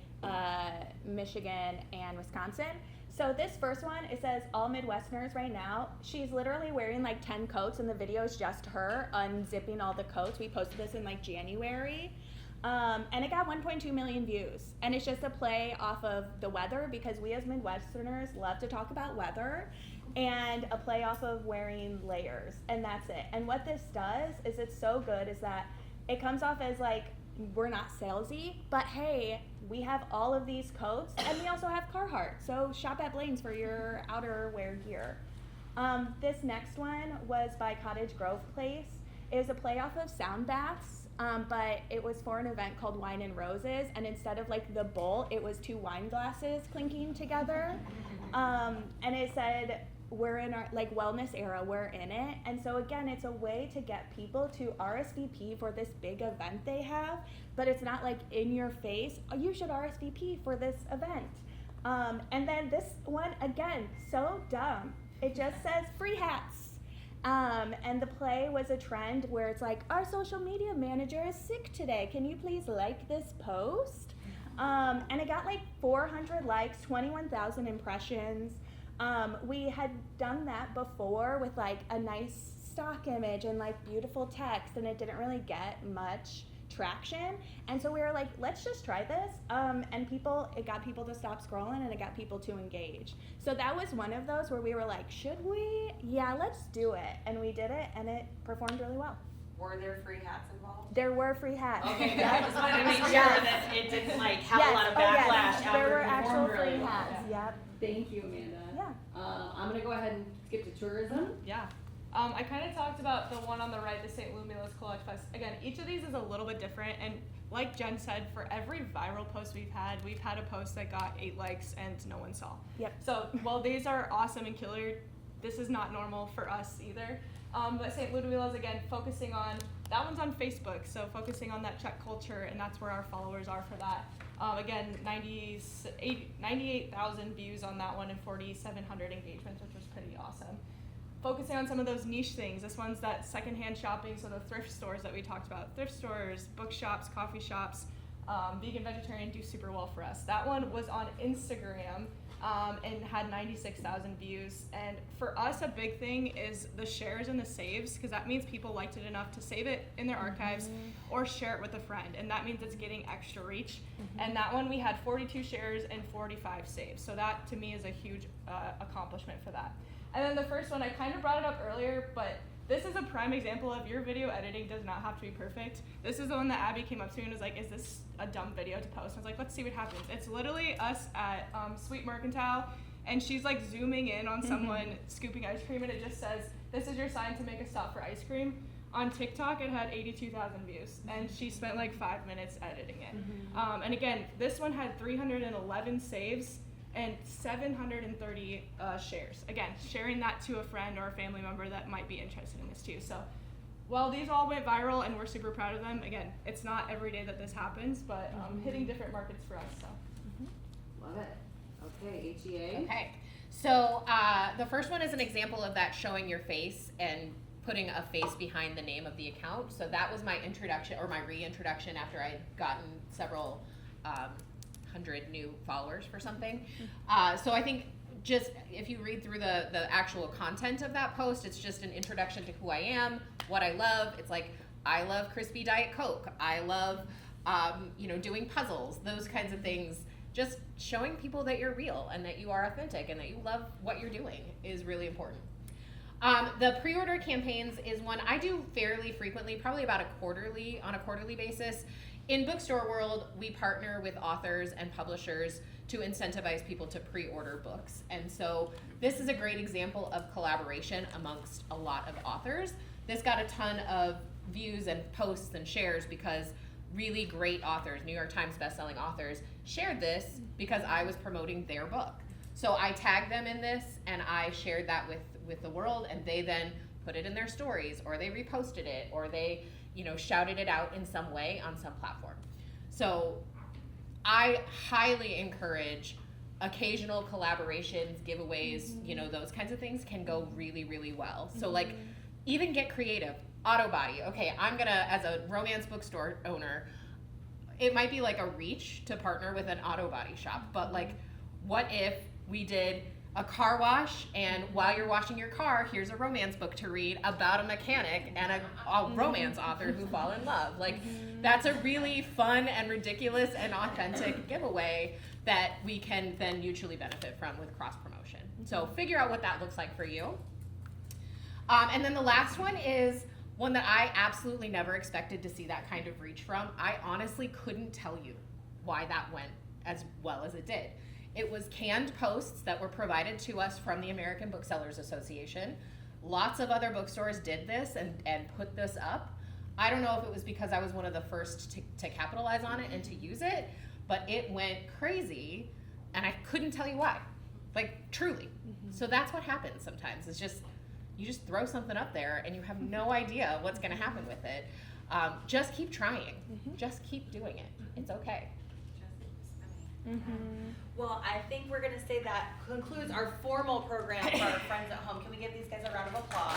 Michigan, and Wisconsin. So this first one, it says all Midwesterners right now. She's literally wearing like 10 coats, and the video is just her unzipping all the coats. We posted this in like January. And it got 1.2 million views. And it's just a play off of the weather, because we as Midwesterners love to talk about weather, and a play off of wearing layers, and that's it. And what this does is, it's so good, is that it comes off as like, we're not salesy, but hey, we have all of these coats, and we also have Carhartt, so shop at Blaine's for your outerwear gear. This next one was by Cottage Grove Place. It was a play off of sound baths, but it was for an event called Wine and Roses, and instead of like the bowl, it was 2 wine glasses clinking together. And it said, we're in our like wellness era, we're in it. And so again, it's a way to get people to RSVP for this big event they have, but it's not like in your face, oh, you should RSVP for this event. And then this one, again, so dumb. It just says free hats. And the play was a trend where it's like, our social media manager is sick today. Can you please like this post? And it got like 400 likes, 21,000 impressions. We had done that before with like a nice stock image and like beautiful text, and it didn't really get much traction. And so we were like, let's just try this. And it got people to stop scrolling, and it got people to engage. So that was one of those where we were like, should we? Yeah, let's do it. And we did it, and it performed really well. Were there free hats involved? There were free hats. Okay, I just wanted to make sure that it didn't like have a lot of backlash after there were it actual performed free really well. hats. Yep. Thank you, Amanda. Yeah. I'm gonna go ahead and skip to tourism. Yeah. I kind of talked about the one on the right, the St. Louis College Fest. Again, each of these is a little bit different, and like Jen said, for every viral post we've had a post that got 8 likes and no one saw. Yep. So while these are awesome and killer, this is not normal for us either. But St. Louis, again, focusing on, that one's on Facebook, so focusing on that Czech culture, and that's where our followers are for that. Again, 98,000 views on that one and 4,700 engagements, which was pretty awesome. Focusing on some of those niche things. This one's that secondhand shopping, so the thrift stores that we talked about. Thrift stores, bookshops, coffee shops, vegan, vegetarian do super well for us. That one was on Instagram and had 96,000 views. And for us, a big thing is the shares and the saves, because that means people liked it enough to save it in their archives or share it with a friend. And that means it's getting extra reach. And that one, we had 42 shares and 45 saves. So that, to me, is a huge accomplishment for that. And then the first one, I kind of brought it up earlier, but this is a prime example of your video editing does not have to be perfect. This is the one that Abby came up to me and was like, is this a dumb video to post? And I was like, let's see what happens. It's literally us at Sweet Mercantile, and she's like zooming in on someone scooping ice cream, and it just says, this is your sign to make a stop for ice cream. On TikTok, it had 82,000 views, and she spent like 5 minutes editing it. And again, this one had 311 saves and 730 shares. Again, sharing that to a friend or a family member that might be interested in this too. So while these all went viral and we're super proud of them, again, it's not every day that this happens, but hitting different markets for us. So. Love it. Okay, HEA. Okay. So the first one is an example of that showing your face and putting a face behind the name of the account. So that was my introduction, or my reintroduction, after I'd gotten several 100 new followers for something. So I think just if you read through the actual content of that post, it's just an introduction to who I am, what I love. It's like, I love crispy Diet Coke. I love, doing puzzles, those kinds of things. Just showing people that you're real and that you are authentic and that you love what you're doing is really important. The pre-order campaigns is one I do fairly frequently, probably on a quarterly basis. In bookstore world, we partner with authors and publishers to incentivize people to pre-order books. And so this is a great example of collaboration amongst a lot of authors this got a ton of views and posts and shares because really great authors, New York Times bestselling authors, shared this because I was promoting their book. So I tagged them in this and I shared that with the world, and they then put it in their stories, or they reposted it, or they, shouted it out in some way on some platform. So I highly encourage occasional collaborations, giveaways, those kinds of things can go really, really well. So like, even get creative. Auto body. Okay, I'm gonna, as a romance bookstore owner, it might be like a reach to partner with an auto body shop, but like, what if we did a car wash, and while you're washing your car, here's a romance book to read about a mechanic and a romance author who fall in love. Like, that's a really fun and ridiculous and authentic giveaway that we can then mutually benefit from with cross promotion. So figure out what that looks like for you. And then the last one is one that I absolutely never expected to see that kind of reach from. I honestly couldn't tell you why that went as well as it did. It was canned posts that were provided to us from the American Booksellers Association. Lots of other bookstores did this and put this up. I don't know if it was because I was one of the first to capitalize on it and to use it, but it went crazy, and I couldn't tell you why. Like, truly. So that's what happens sometimes. It's just, you just throw something up there and you have no idea what's gonna happen with it. Just keep trying. Just keep doing it. It's okay. Well, I think we're gonna say that concludes our formal program for our friends at home. Can we give these guys a round of applause?